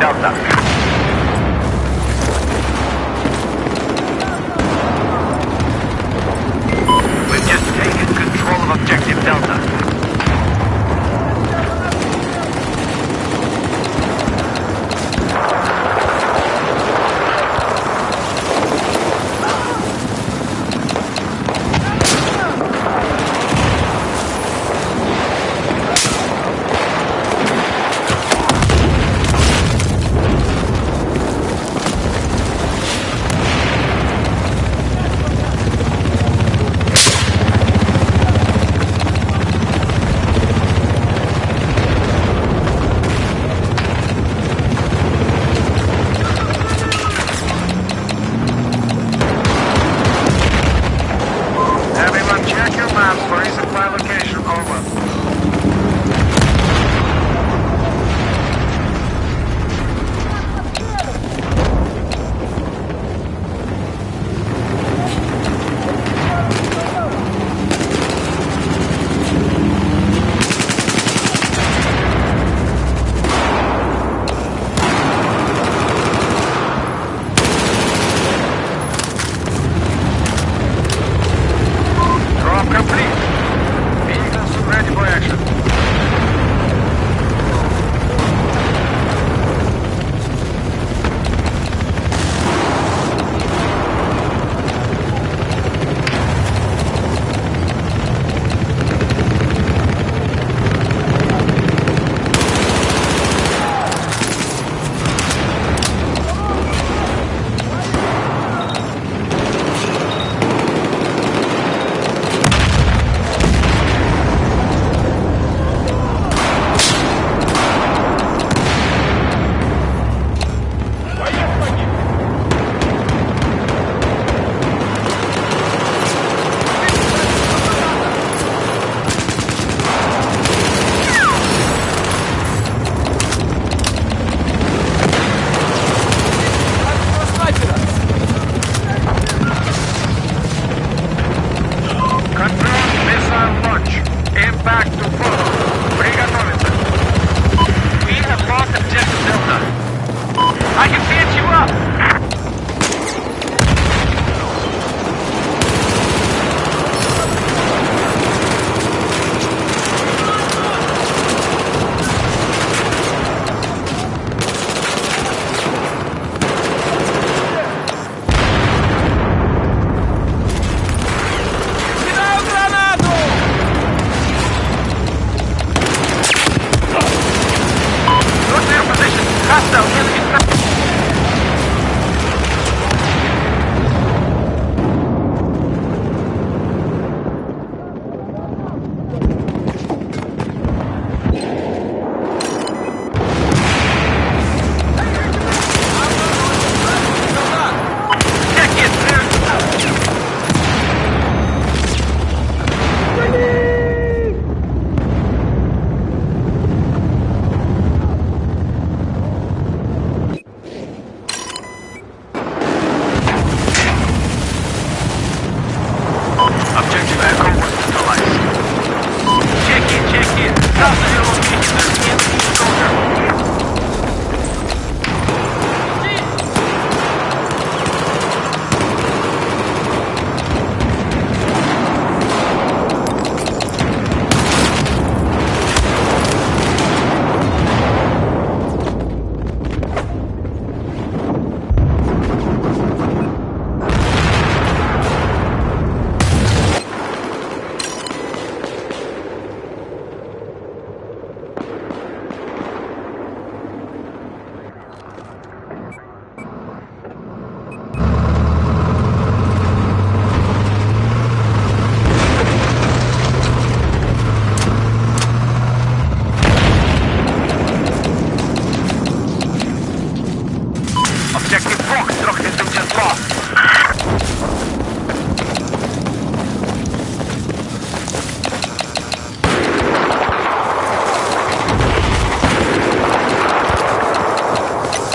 Delta. We've just taken control of objective Delta.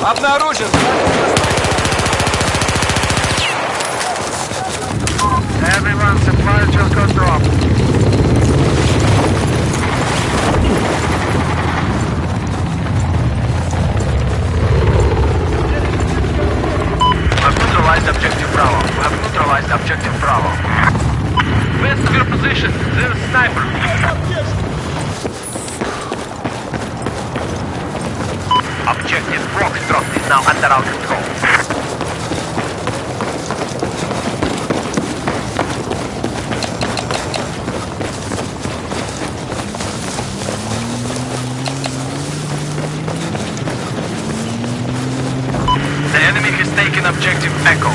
Обнаружен! Everyone, supply just got dropped. located objective Bravo. West of your position, there's a sniper. Objective Foxtrot is now under our control. The enemy has taken objective Echo.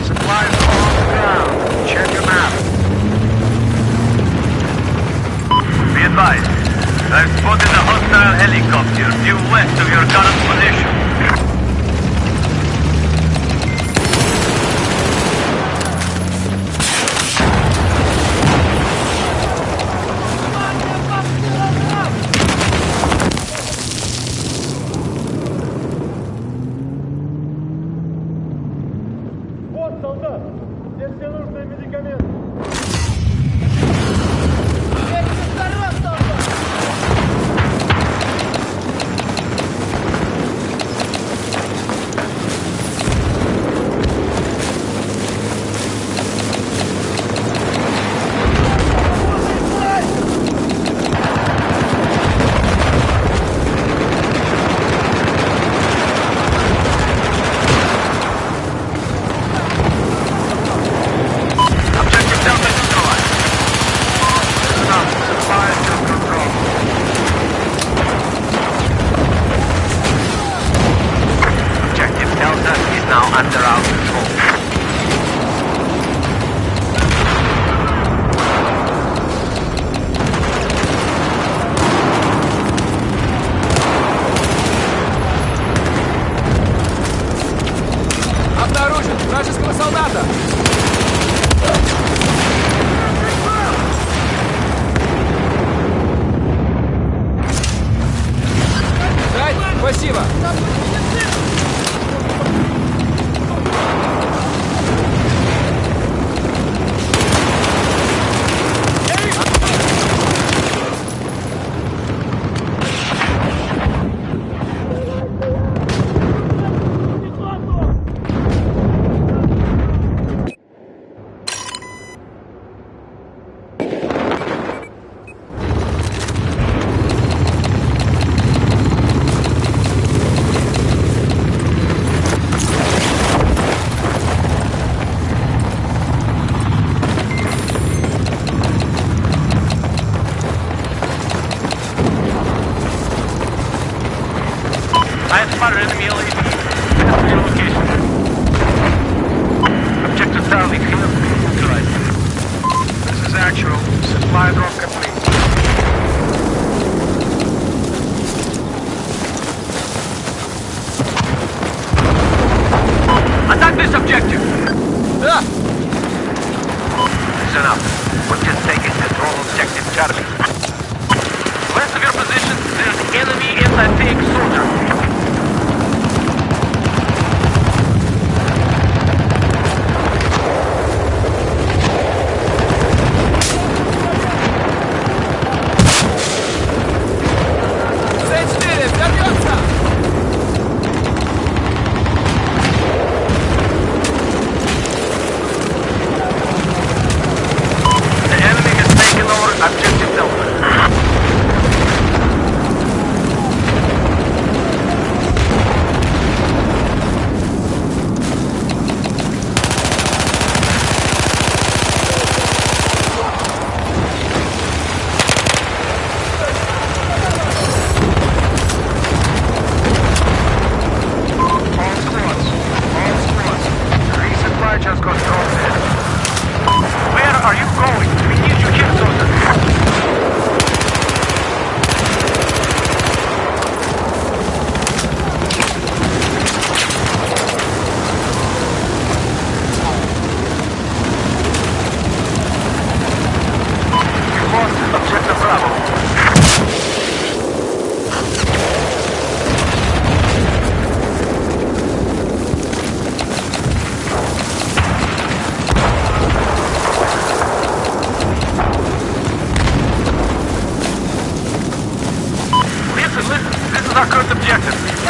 Supplies are on the ground. Check your map. Be advised, I've spotted a hostile helicopter due west of your current position. Солдат, здесь все нужные медикаменты. Under our control. Обнаружен вражеского солдата! Дай, спасибо! I have spotted enemy LAV. That's your location. Objective Charlie, clear. Right. This is actual. Supply drop complete. Attack this objective! Да! Listen up. We've just taken control of objective Charlie. West of your position, there's enemy anti-tank soldier. Objective Delta. This is our current objective.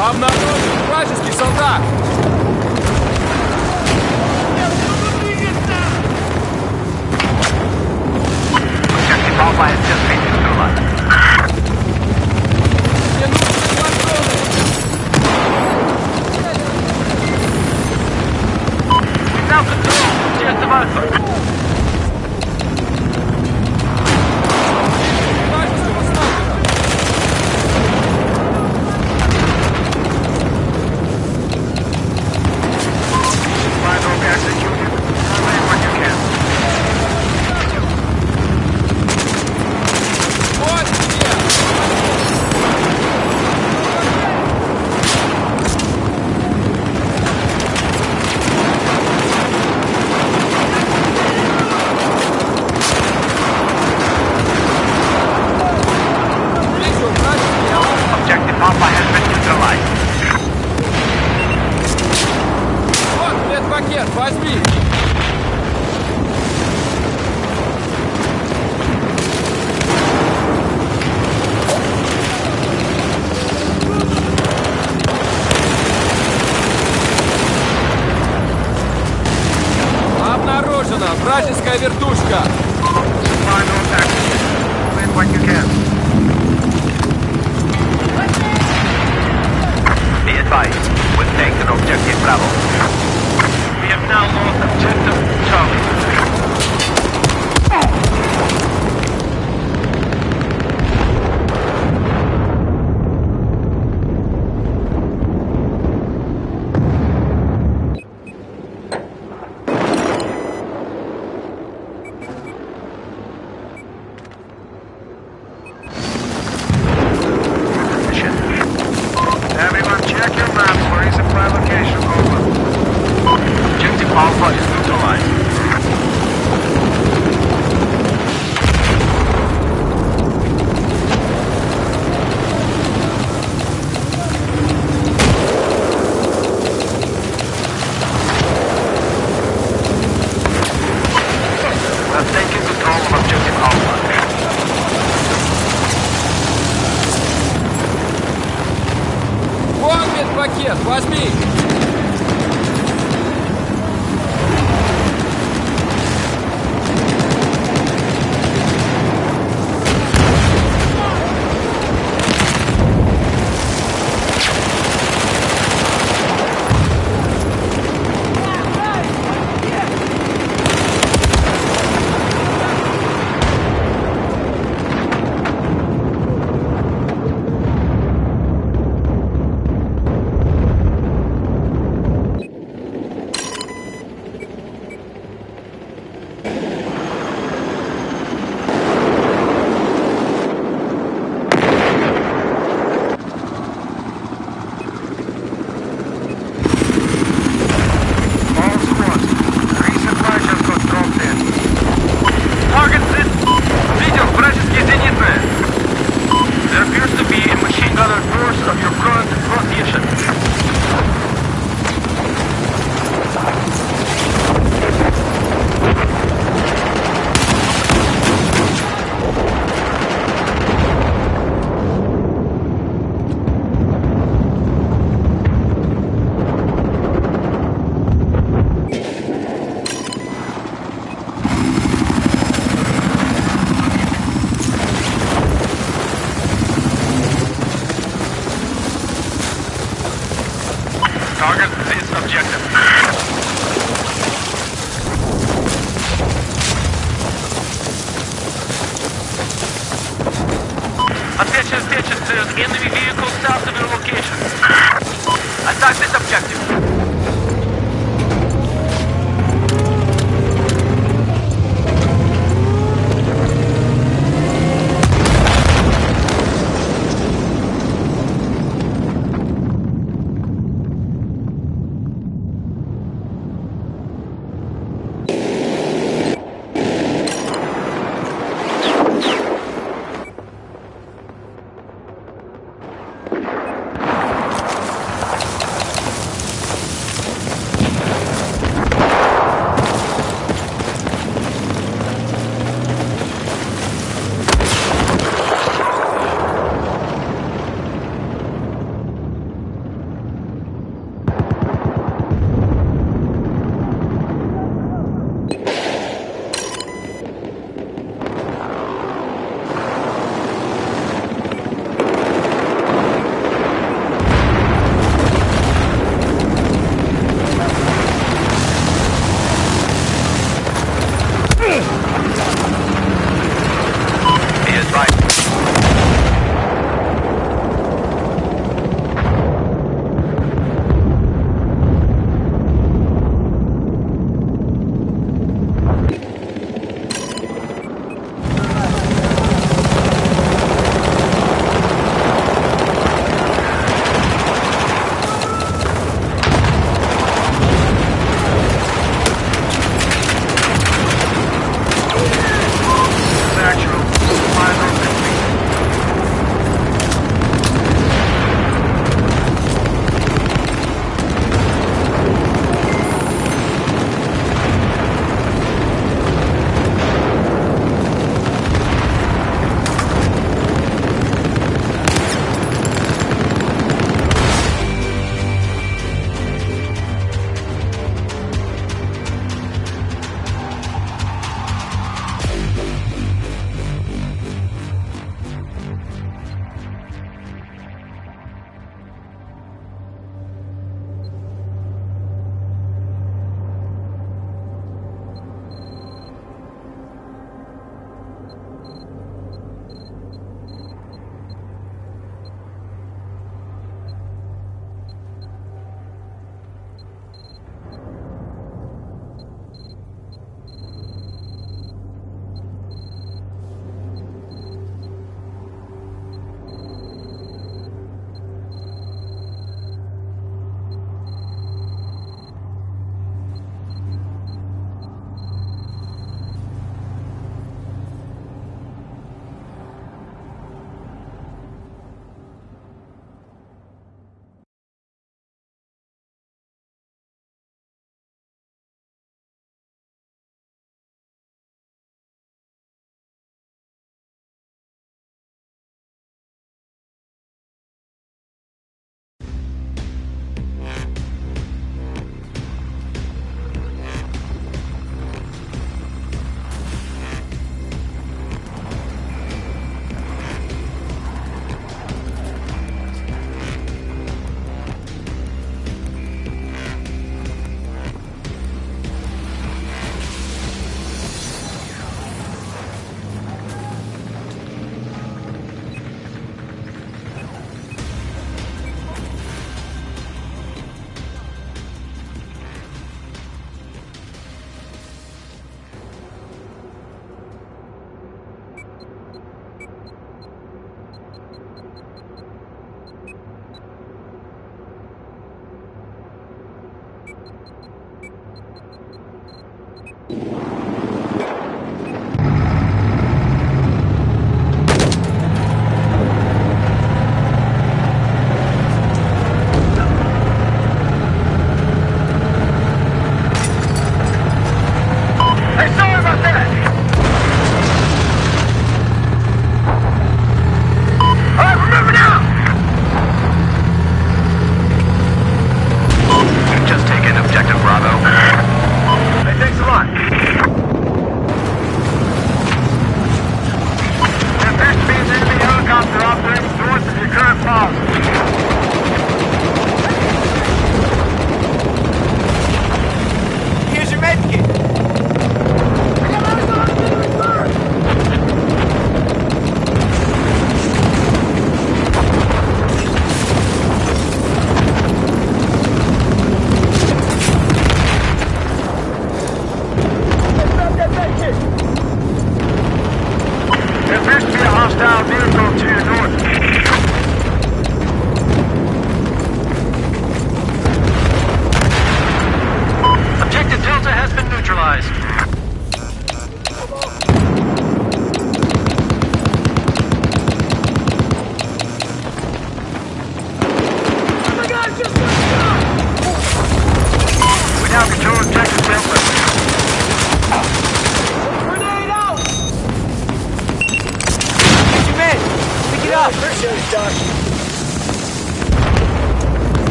Обнаружен вражеский солдат! Objective Alpha has just been neutralized. Мне нужны патроны! We now control Objective Alpha. Вражеского снайпера! Find all executed. Relay what you can. Вот где! Вижу вражеский оружие! Objective Alpha has been neutralized. Вот медпакет, возьми! Обнаружена вражеская вертушка! Find all executed. Relay what you can. Be advised, we've taken Objective Bravo. We have now lost Objective Charlie. Position. Everyone check your maps for resupply location. Over. Objective Alpha is neutralized. We have taken control of Objective Alpha. Вон медпакет, возьми! All squads, resupply just got dropped in. Target this. Видел вражеские зенитные. There appears to be a machine gunner force of your current position. Target this objective. Attention, there's enemy vehicle south of your location. Attack this objective.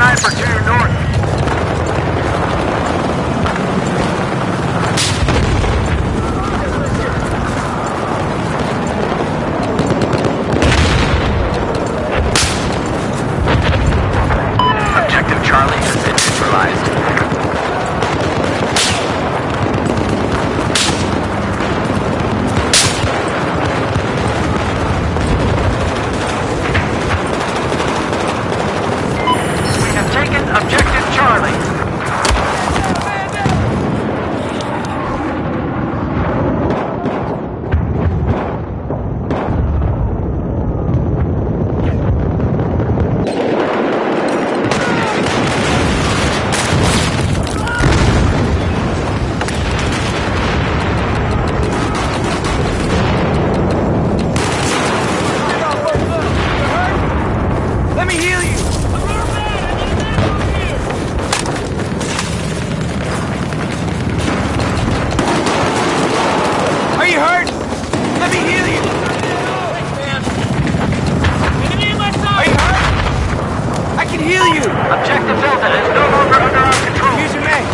sniper to your north. Objective Charlie has been neutralized. Objective Charlie. Let me heal you. Objective Delta is no longer under our control. Use your mag.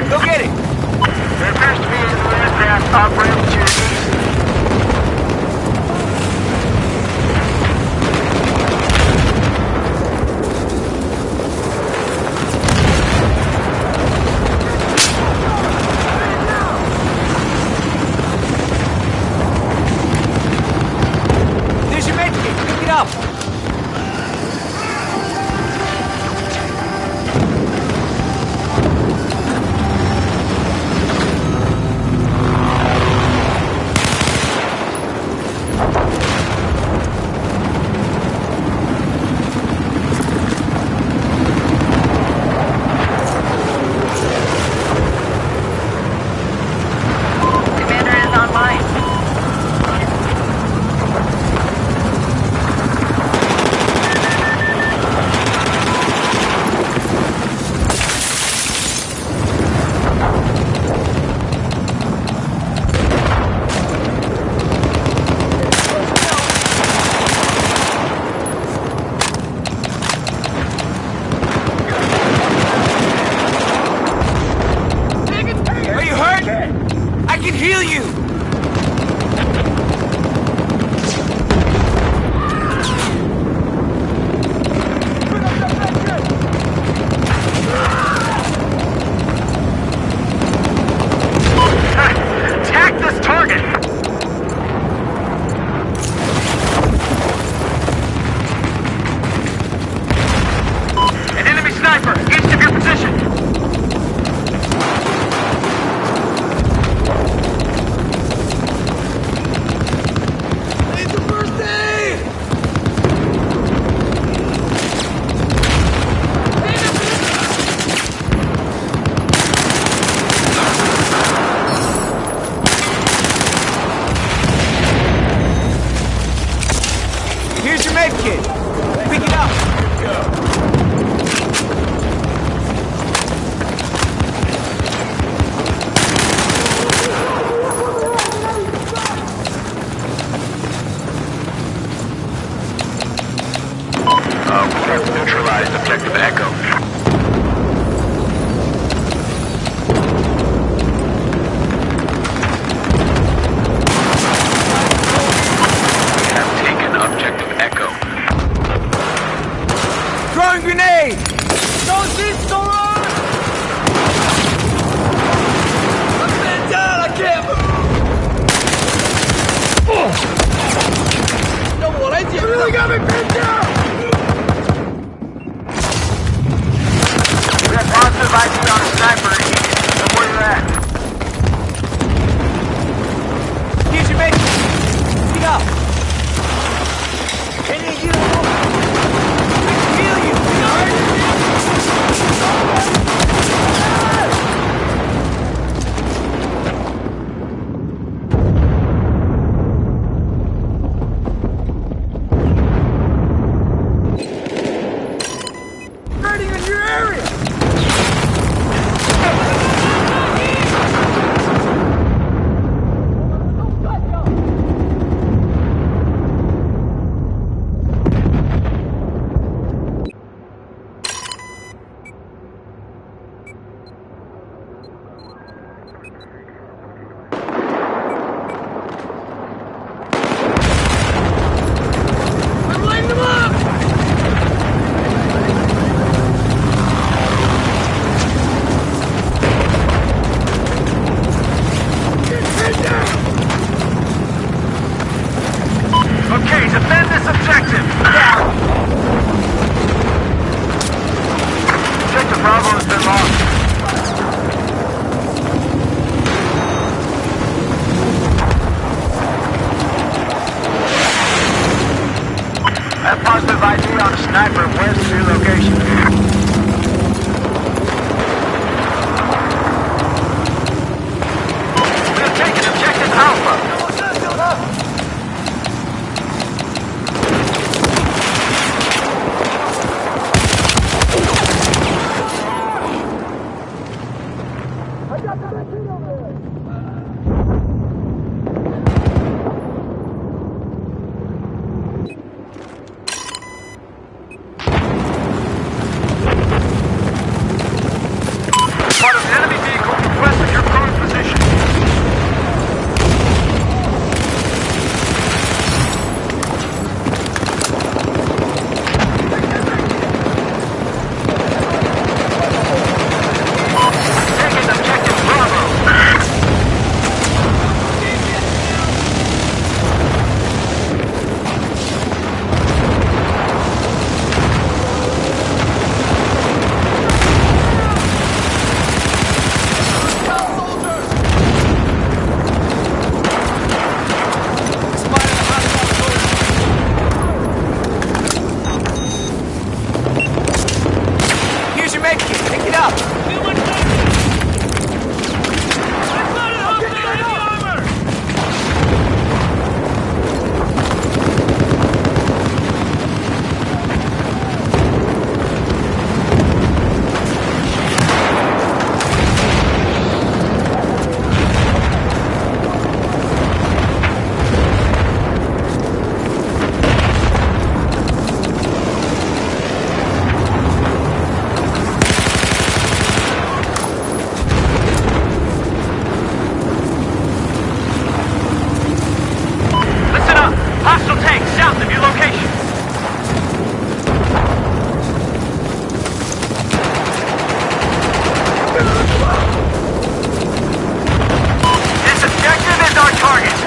Go get it! There appears to be an aircraft operating to your east. There's your medkit! Pick it up! Heal you! Attack this target! An enemy sniper, east of your position! Here's your med kit. Pick it up. We have neutralized Objective Echo. Throwing grenade! Don't shoot, Zeldaroh! I'm bent down, I can't move! No, what I did really got me bent down! We have positive ID on a sniper. Don't worry that. Here's your mate. Pick it up. I have positive ID on a sniper west of your location. We have taken objective Alpha. Part of an enemy vehicle west of your current position. Taking objective Bravo. Here's your med kit. Pick it up. Listen up. Hostile tank south of your location. This objective is our target.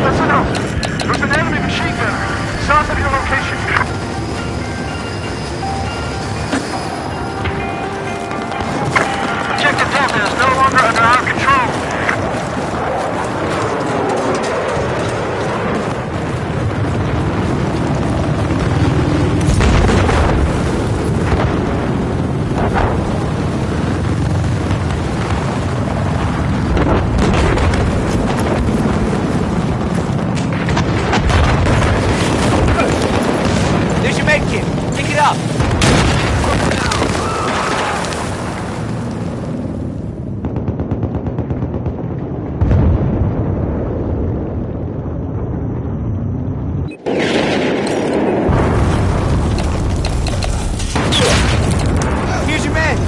Listen up. There's an enemy machine gunner south of your location. Objective Delta is no longer under our control. There's your med kit. Pick it up. Here's your med.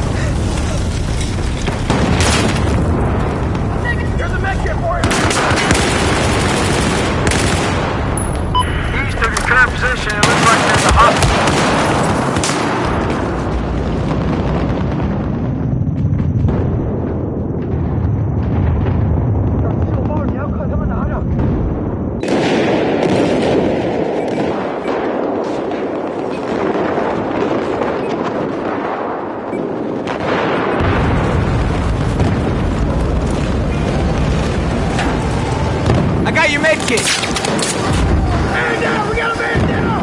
Here's a med kit for you. East of your current position, it looks like there's a hospital. I got your med kit. Man down! We got a man down!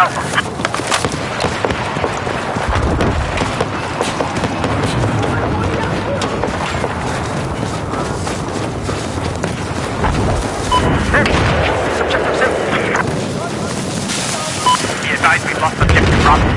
Alpha. Subjective safe. Be advised we've lost objective Bravo.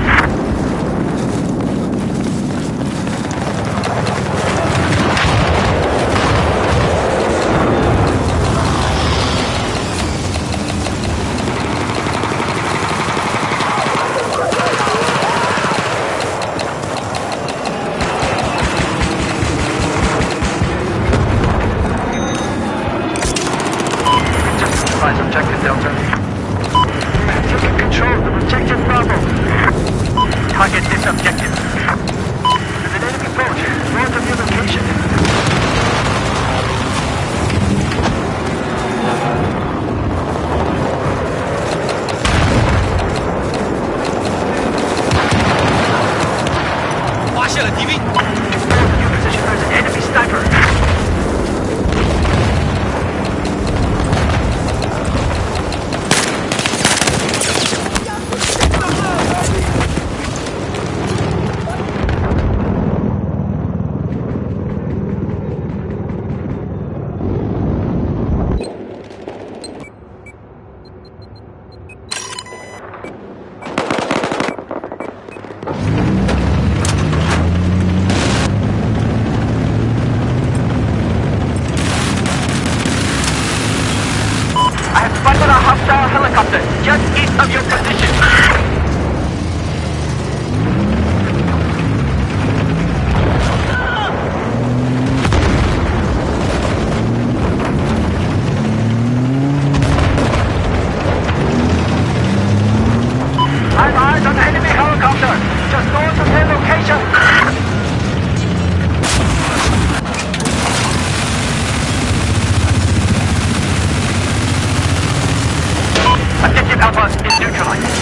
Objective Delta. Taking control of objective Bravo. Target this objective. There's an enemy boat north of your location. North of your position, there's an enemy sniper. Spotted a hostile helicopter just east of your position. I have eyes on enemy helicopter just north of their location. Objective Alpha is neutralized.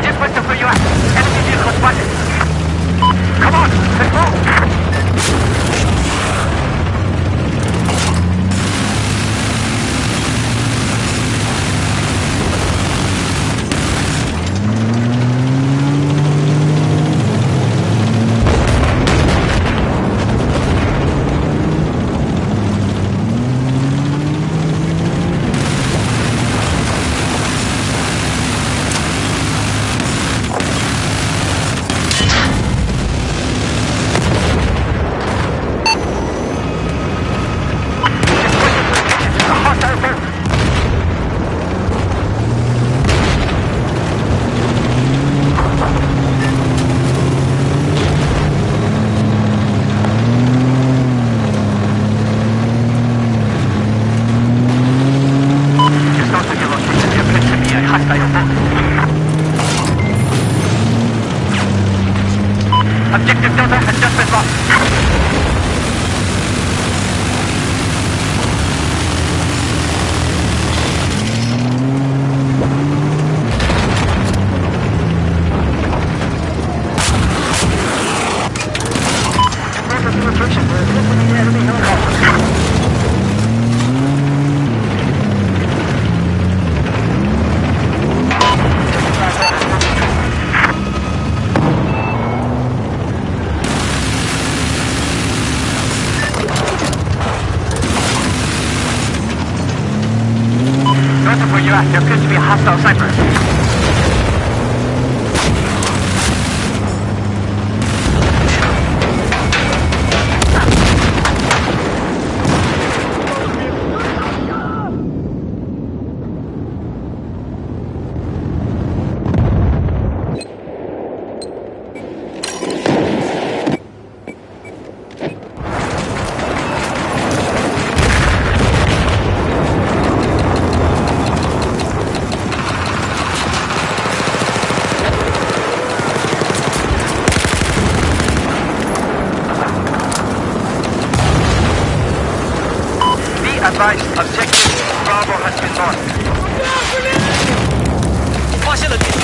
Just west of where you at. Enemy vehicle spotted. Come on, let's move. Objective Delta has just been lost. North of your location, there is an enemy helicopter. North of where you're at, there appears to be a hostile sniper. Advised, objective Bravo has been lost. 发现了敌人。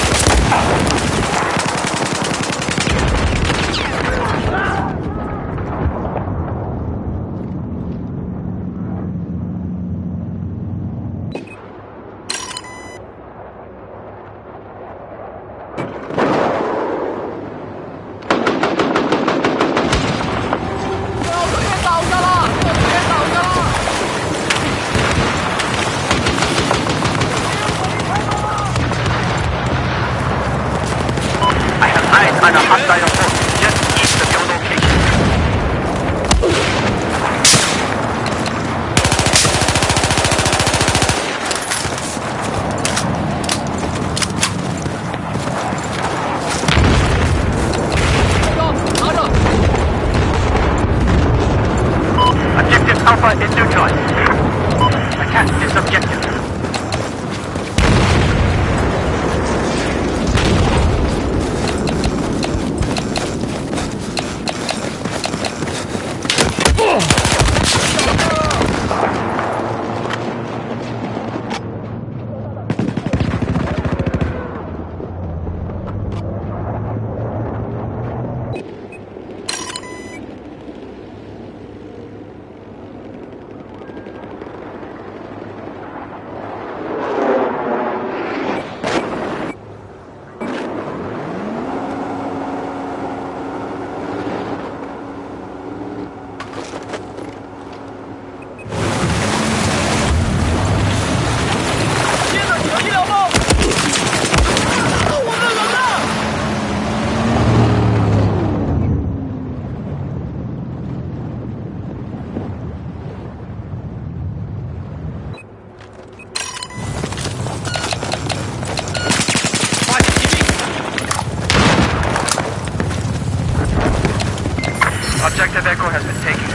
Objective Echo has been taken.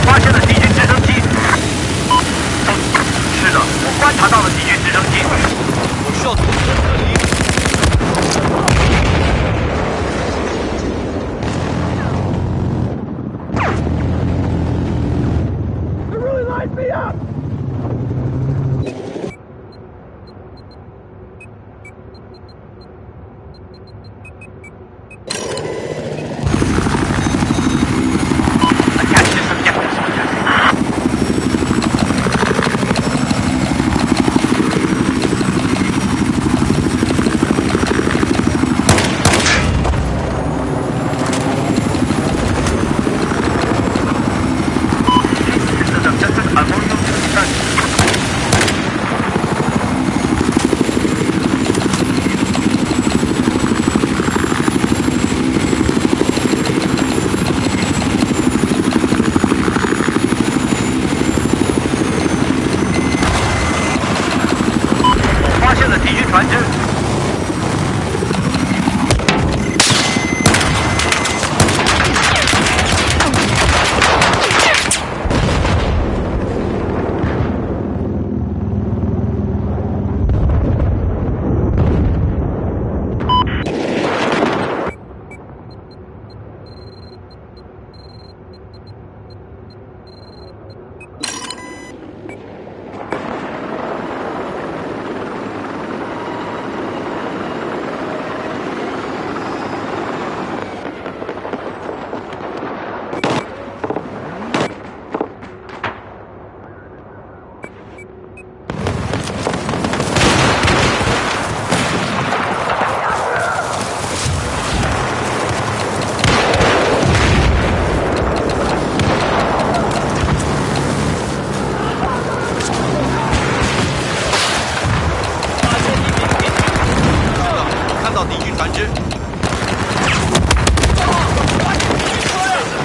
发现了敌军直升机。是的，我观察到了敌军直升机。我需要从这里。 It really lights me up! Attach this objective, soldiers. This is objective ammonium sulfate.我发现了敌军船只。看到敌军船只。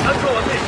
Let's go with me.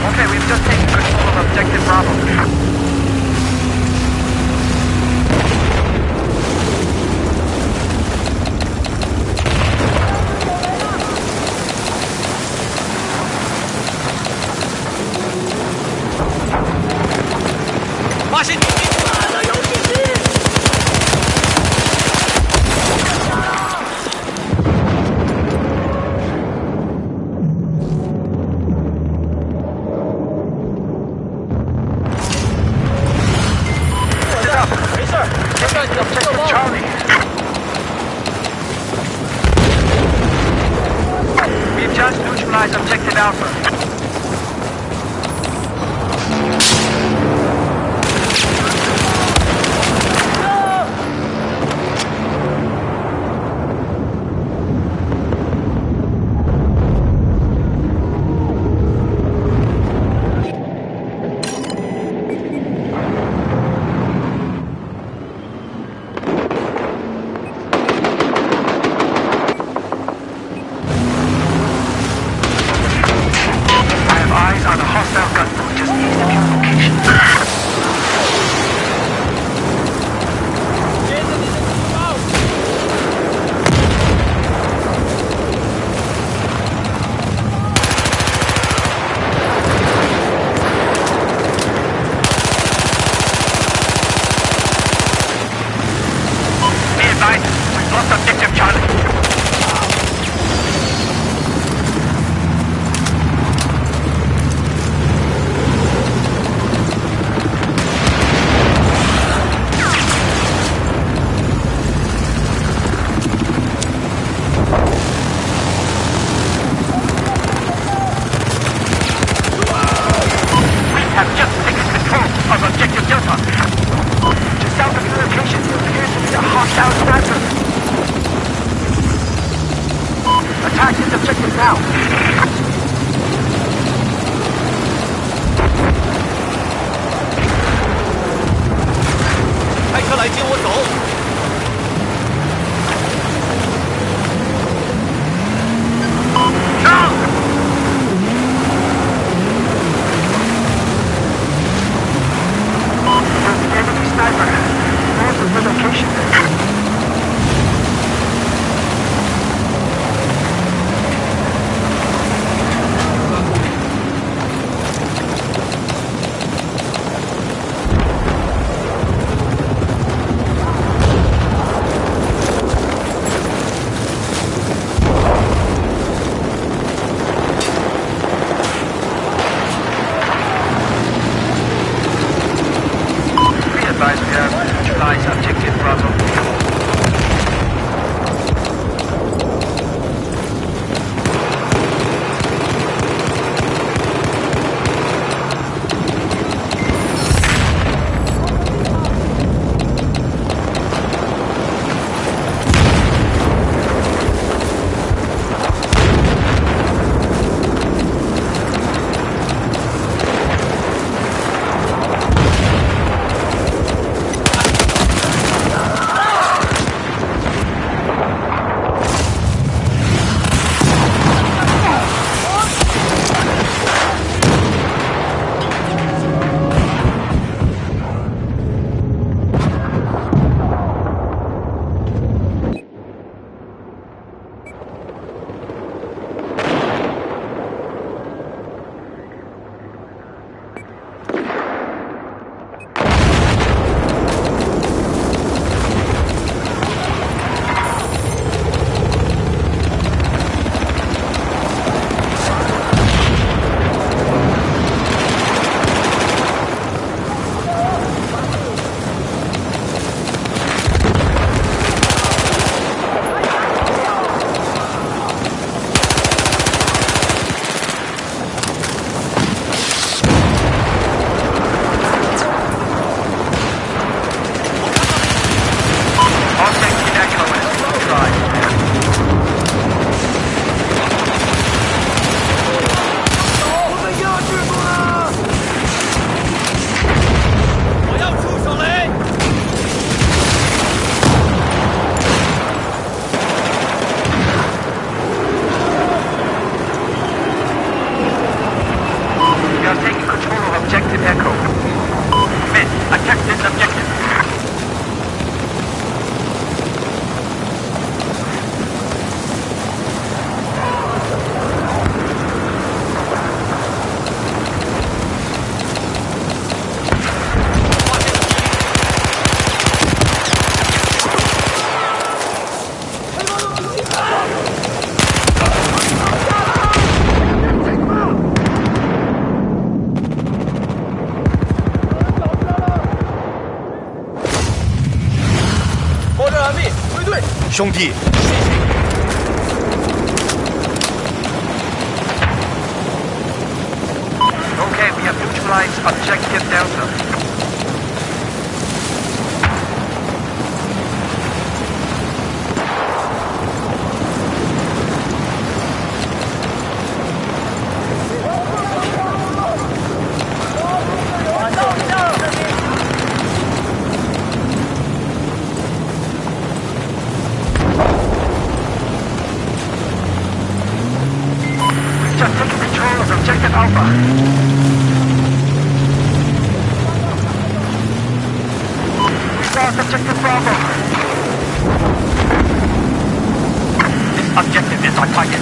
Okay, we've just taken control of Objective Bravo. Objective Charlie. We've just neutralized Objective Alpha. have just taken control of Objective Delta. To south of your location, there appears to be a hostile sniper. Attack this objective now. 派车来接我走。上！ Enemy sniper. North of your location. Objective Bravo.兄弟， Okay, we have neutralized Objective Delta. Just taking control of Objective Alpha. We lost Objective Bravo. This objective is our target.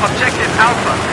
Objective Alpha.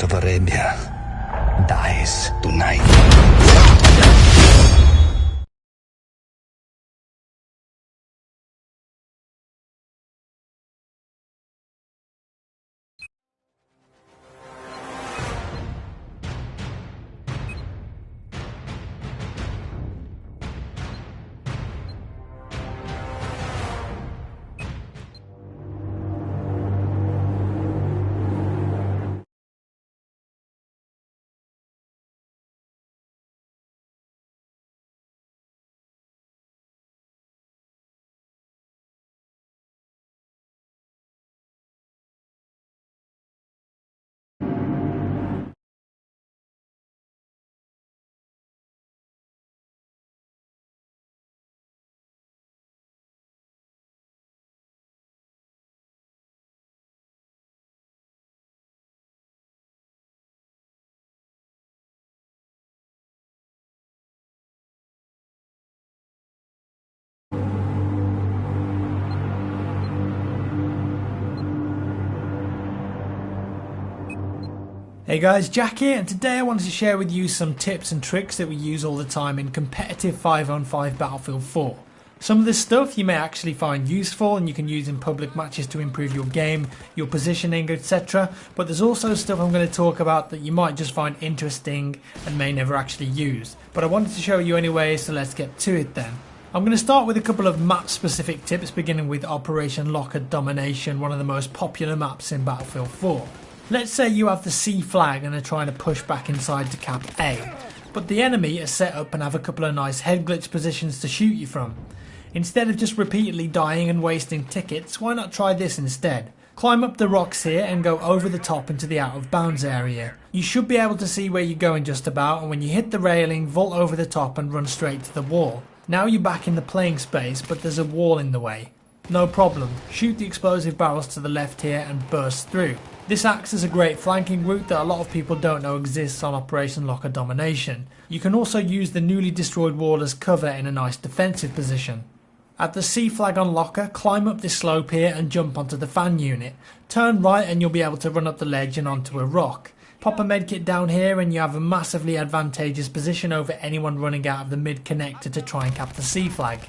Lawrence of Arabia dies tonight. Hey guys, Jack here, and today I wanted to share with you some tips and tricks that we use all the time in competitive 5-on-5 Battlefield 4. Some of this stuff you may actually find useful and you can use in public matches to improve your game, your positioning, etc. But there's also stuff I'm going to talk about that you might just find interesting and may never actually use. But I wanted to show you anyway, so let's get to it then. I'm going to start with a couple of map specific tips, beginning with Operation Locker Domination, one of the most popular maps in Battlefield 4. Let's say you have the C flag and are trying to push back inside to cap A, but the enemy are set up and have a couple of nice head glitch positions to shoot you from. Instead of just repeatedly dying and wasting tickets, why not try this instead? Climb up the rocks here and go over the top into the out of bounds area. You should be able to see where you're going just about, and when you hit the railing, vault over the top and run straight to the wall. Now you're back in the playing space, but there's a wall in the way. No problem, shoot the explosive barrels to the left here and burst through. This acts as a great flanking route that a lot of people don't know exists on Operation Locker Domination. You can also use the newly destroyed wall as cover in a nice defensive position. At the C flag on Locker, climb up this slope here and jump onto the fan unit. Turn right and you'll be able to run up the ledge and onto a rock. Pop a medkit down here and you have a massively advantageous position over anyone running out of the mid connector to try and cap the C flag.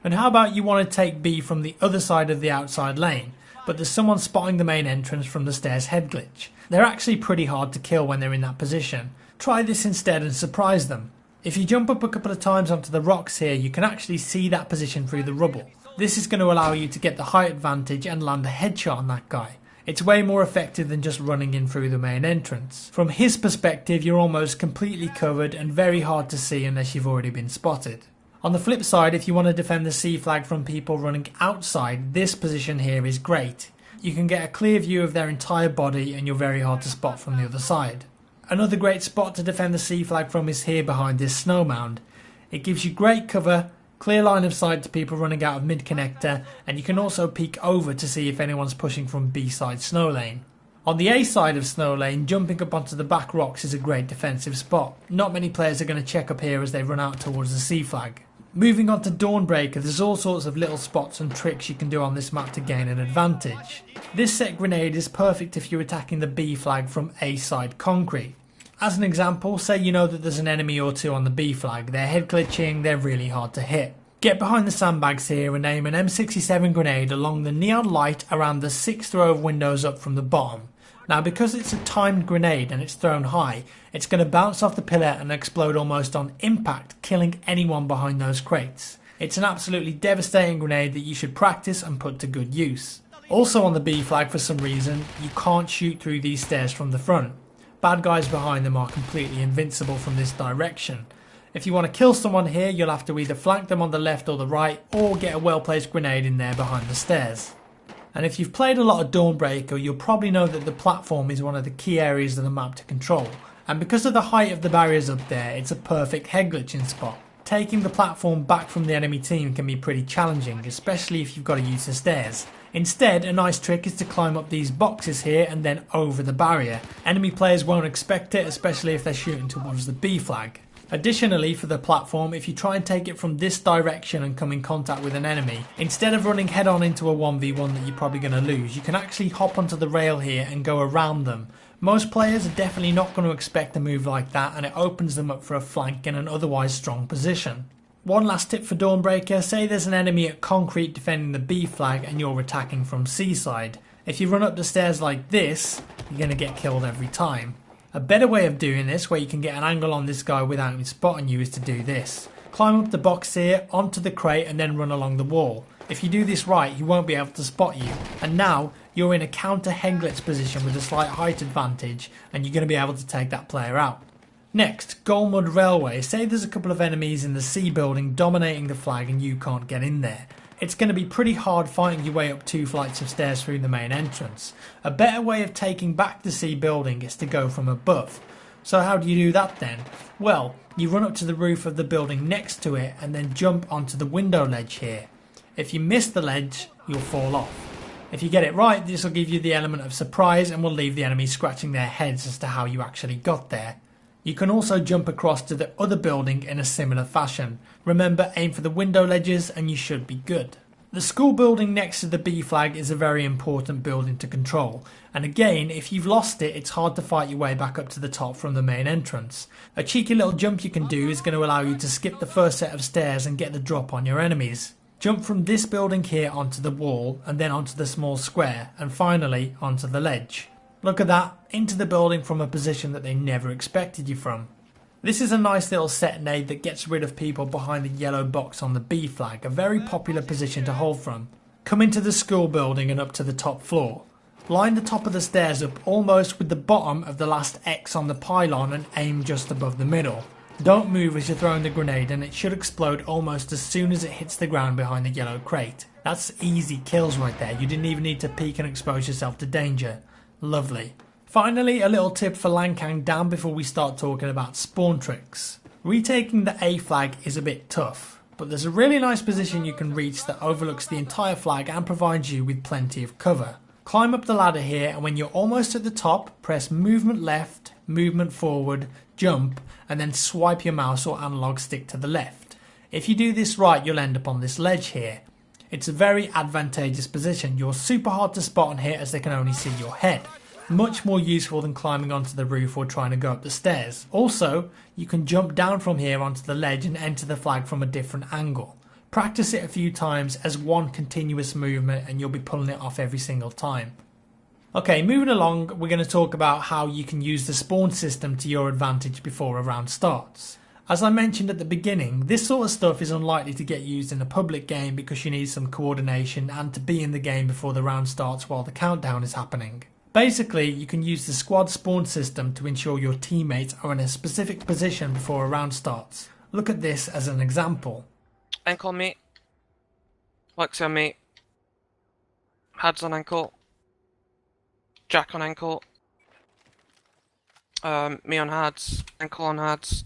And how about you want to take B from the other side of the outside lane, but there's someone spotting the main entrance from the stairs head glitch. They're actually pretty hard to kill when they're in that position. Try this instead and surprise them. If you jump up a couple of times onto the rocks here, you can actually see that position through the rubble. This is going to allow you to get the height advantage and land a headshot on that guy. It's way more effective than just running in through the main entrance. From his perspective, you're almost completely covered and very hard to see unless you've already been spotted. On the flip side, if you want to defend the C flag from people running outside, this position here is great. You can get a clear view of their entire body and you're very hard to spot from the other side. Another great spot to defend the C flag from is here behind this snow mound. It gives you great cover, clear line of sight to people running out of mid connector, and you can also peek over to see if anyone's pushing from B side snow lane. On the A side of snow lane, jumping up onto the back rocks is a great defensive spot. Not many players are going to check up here as they run out towards the C flag. Moving on to Dawnbreaker, there's all sorts of little spots and tricks you can do on this map to gain an advantage. This set grenade is perfect if you're attacking the B flag from A side concrete. As an example, say you know that there's an enemy or two on the B flag, they're head glitching, they're really hard to hit. Get behind the sandbags here and aim an M67 grenade along the neon light around the 6th row of windows up from the bottom. Now because it's a timed grenade and it's thrown high, it's going to bounce off the pillar and explode almost on impact, killing anyone behind those crates. It's an absolutely devastating grenade that you should practice and put to good use. Also on the B flag, for some reason, you can't shoot through these stairs from the front. Bad guys behind them are completely invincible from this direction. If you want to kill someone here, you'll have to either flank them on the left or the right, or get a well placed grenade in there behind the stairs. And if you've played a lot of Dawnbreaker, you'll probably know that the platform is one of the key areas of the map to control. And because of the height of the barriers up there, it's a perfect head glitching spot. Taking the platform back from the enemy team can be pretty challenging, especially if you've got to use the stairs. Instead, a nice trick is to climb up these boxes here and then over the barrier. Enemy players won't expect it, especially if they're shooting towards the B flag. Additionally, for the platform, if you try and take it from this direction and come in contact with an enemy, instead of running head on into a 1v1 that you're probably going to lose, you can actually hop onto the rail here and go around them. Most players are definitely not going to expect a move like that, and it opens them up for a flank in an otherwise strong position. One last tip for Dawnbreaker: say there's an enemy at concrete defending the B flag and you're attacking from C side. If you run up the stairs like this, you're going to get killed every time. A better way of doing this, where you can get an angle on this guy without him spotting you, is to do this. Climb up the box here, onto the crate, and then run along the wall. If you do this right, he won't be able to spot you. And now, you're in a counter Henglitz position with a slight height advantage, and you're going to be able to take that player out. Next, Golmud Railway. Say there's a couple of enemies in the C building dominating the flag and you can't get in there. It's going to be pretty hard fighting your way up 2 flights of stairs through the main entrance. A better way of taking back the C building is to go from above. So how do you do that then? Well, you run up to the roof of the building next to it and then jump onto the window ledge here. If you miss the ledge, you'll fall off. If you get it right, this will give you the element of surprise and will leave the enemy scratching their heads as to how you actually got there. You can also jump across to the other building in a similar fashion. Remember, aim for the window ledges and you should be good. The school building next to the B flag is a very important building to control, and again, if you've lost it, it's hard to fight your way back up to the top from the main entrance. A cheeky little jump you can do is going to allow you to skip the first set of stairs and get the drop on your enemies. Jump from this building here onto the wall, and then onto the small square, and finally onto the ledge. Look at that, into the building from a position that they never expected you from. This is a nice little set nade that gets rid of people behind the yellow box on the B flag, a very popular position to hold from. Come into the school building and up to the top floor. Line the top of the stairs up almost with the bottom of the last X on the pylon and aim just above the middle. Don't move as you're throwing the grenade, and it should explode almost as soon as it hits the ground behind the yellow crate. That's easy kills right there, you didn't even need to peek and expose yourself to danger. Lovely. Finally, a little tip for Lankang down before we start talking about spawn tricks. Retaking the A flag is a bit tough, but there's a really nice position you can reach that overlooks the entire flag and provides you with plenty of cover. Climb up the ladder here, and when you're almost at the top, press movement left, movement forward, jump, and then swipe your mouse or analog stick to the left. If you do this right, you'll end up on this ledge here. It's a very advantageous position. You're super hard to spot on here as they can only see your head. Much more useful than climbing onto the roof or trying to go up the stairs. Also, you can jump down from here onto the ledge and enter the flag from a different angle. Practice it a few times as one continuous movement and you'll be pulling it off every single time. Okay, moving along, we're going to talk about how you can use the spawn system to your advantage before a round starts. As I mentioned at the beginning, this sort of stuff is unlikely to get used in a public game because you need some coordination and to be in the game before the round starts while the countdown is happening. Basically, you can use the squad spawn system to ensure your teammates are in a specific position before a round starts. Look at this as an example. Ankle on me. Lexi on me. Hads on ankle. Jack on ankle. Me on Hads. Ankle on Hads.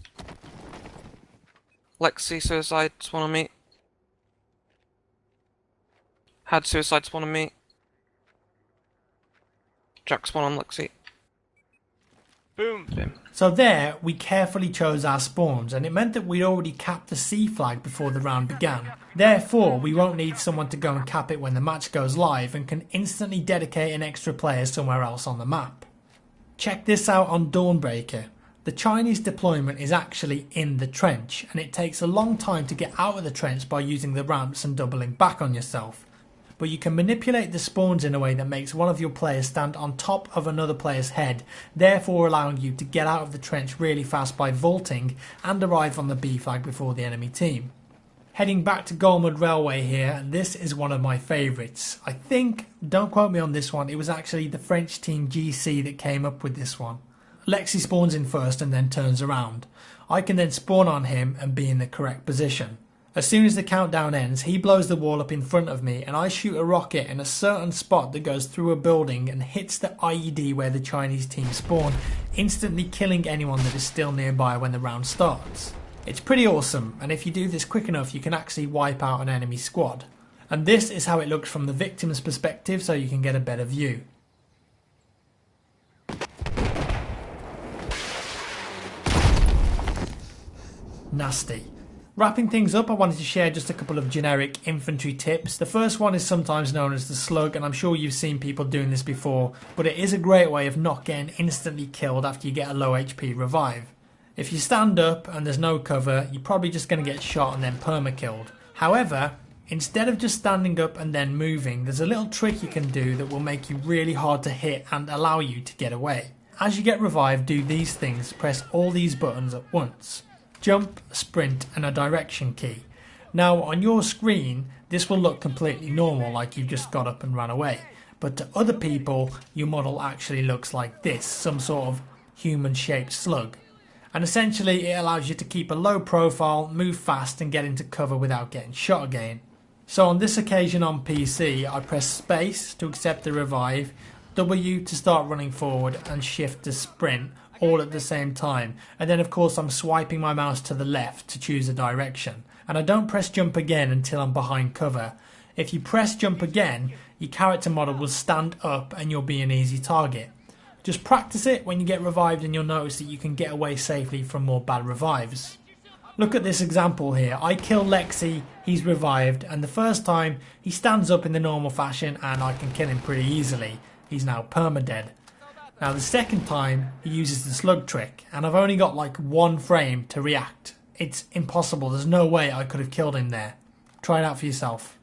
Lexi suicide spawn on me. Had suicide spawn on me. Jack spawn on Lexi. Boom. Boom. So there, we carefully chose our spawns, and it meant that we'd already capped the C flag before the round began. Therefore, we won't need someone to go and cap it when the match goes live, and can instantly dedicate an extra player somewhere else on the map. Check this out on Dawnbreaker. The Chinese deployment is actually in the trench, and it takes a long time to get out of the trench by using the ramps and doubling back on yourself. But you can manipulate the spawns in a way that makes one of your players stand on top of another player's head, therefore allowing you to get out of the trench really fast by vaulting and arrive on the B flag before the enemy team. Heading back to Golmud Railway here, and this is one of my favourites. I think, don't quote me on this one, it was actually the French team GC that came up with this one. Lexi spawns in first and then turns around. I can then spawn on him and be in the correct position. As soon as the countdown ends, he blows the wall up in front of me and I shoot a rocket in a certain spot that goes through a building and hits the IED where the Chinese team spawn, instantly killing anyone that is still nearby when the round starts. It's pretty awesome, and if you do this quick enough you can actually wipe out an enemy squad. And this is how it looks from the victim's perspective so you can get a better view. Nasty. Wrapping things up, I wanted to share just a couple of generic infantry tips. The first one is sometimes known as the slug, and I'm sure you've seen people doing this before, but it is a great way of not getting instantly killed after you get a low HP revive. If you stand up and there's no cover, you're probably just going to get shot and then perma-killed. However, instead of just standing up and then moving, there's a little trick you can do that will make you really hard to hit and allow you to get away. As you get revived, do these things, press all these buttons at once. Jump, sprint and a direction key. Now on your screen this will look completely normal, like you've just got up and ran away, but to other people your model actually looks like this, some sort of human shaped slug. And essentially it allows you to keep a low profile, move fast and get into cover without getting shot again. So on this occasion on PC I press space to accept the revive, W to start running forward and shift to sprint, all at the same time, and then of course I'm swiping my mouse to the left to choose a direction, and I don't press jump again until I'm behind cover. If you press jump again, your character model will stand up and you'll be an easy target. Just practice it when you get revived and you'll notice that you can get away safely from more bad revives. Look at this example here. I kill Lexi, he's revived, and the first time he stands up in the normal fashion and I can kill him pretty easily. He's now perma-dead. Now the second time he uses the slug trick and I've only got like one frame to react. It's impossible, there's no way I could have killed him there. Try it out for yourself.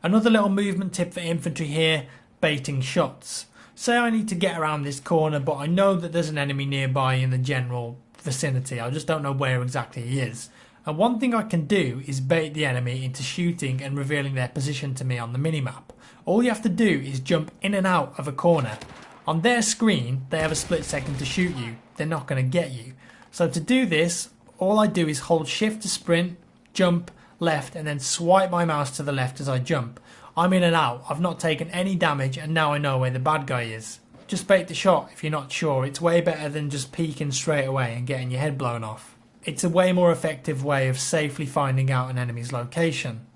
Another little movement tip for infantry here, baiting shots. Say I need to get around this corner but I know that there's an enemy nearby in the general vicinity, I just don't know where exactly he is. And one thing I can do is bait the enemy into shooting and revealing their position to me on the minimap. All you have to do is jump in and out of a corner. On their screen, they have a split second to shoot you. They're not going to get you. So to do this, all I do is hold shift to sprint, jump, left, and then swipe my mouse to the left as I jump. I'm in and out. I've not taken any damage, and now I know where the bad guy is. Just bait the shot if you're not sure. It's way better than just peeking straight away and getting your head blown off. It's a way more effective way of safely finding out an enemy's location.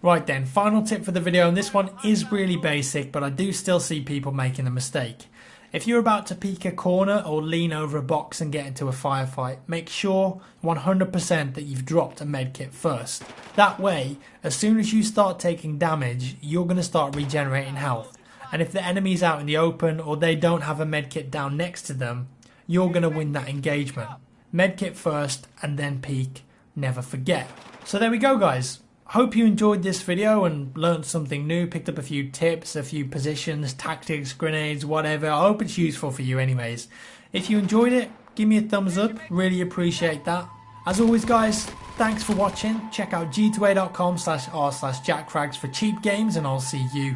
Right then, final tip for the video, and this one is really basic, but I do still see people making the mistake. If you're about to peek a corner or lean over a box and get into a firefight, make sure 100% that you've dropped a medkit first. That way, as soon as you start taking damage, you're going to start regenerating health. And if the enemy's out in the open or they don't have a medkit down next to them, you're going to win that engagement. Medkit first and then peek, never forget. So there we go guys. Hope you enjoyed this video and learned something new, picked up a few tips, a few positions, tactics, grenades, whatever. I hope it's useful for you anyways. If you enjoyed it, give me a thumbs up, really appreciate that. As always guys, thanks for watching. Check out g2a.com/r/jackfrags for cheap games and I'll see you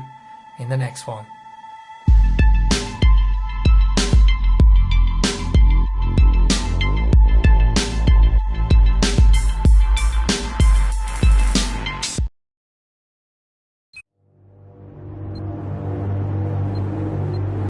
in the next one.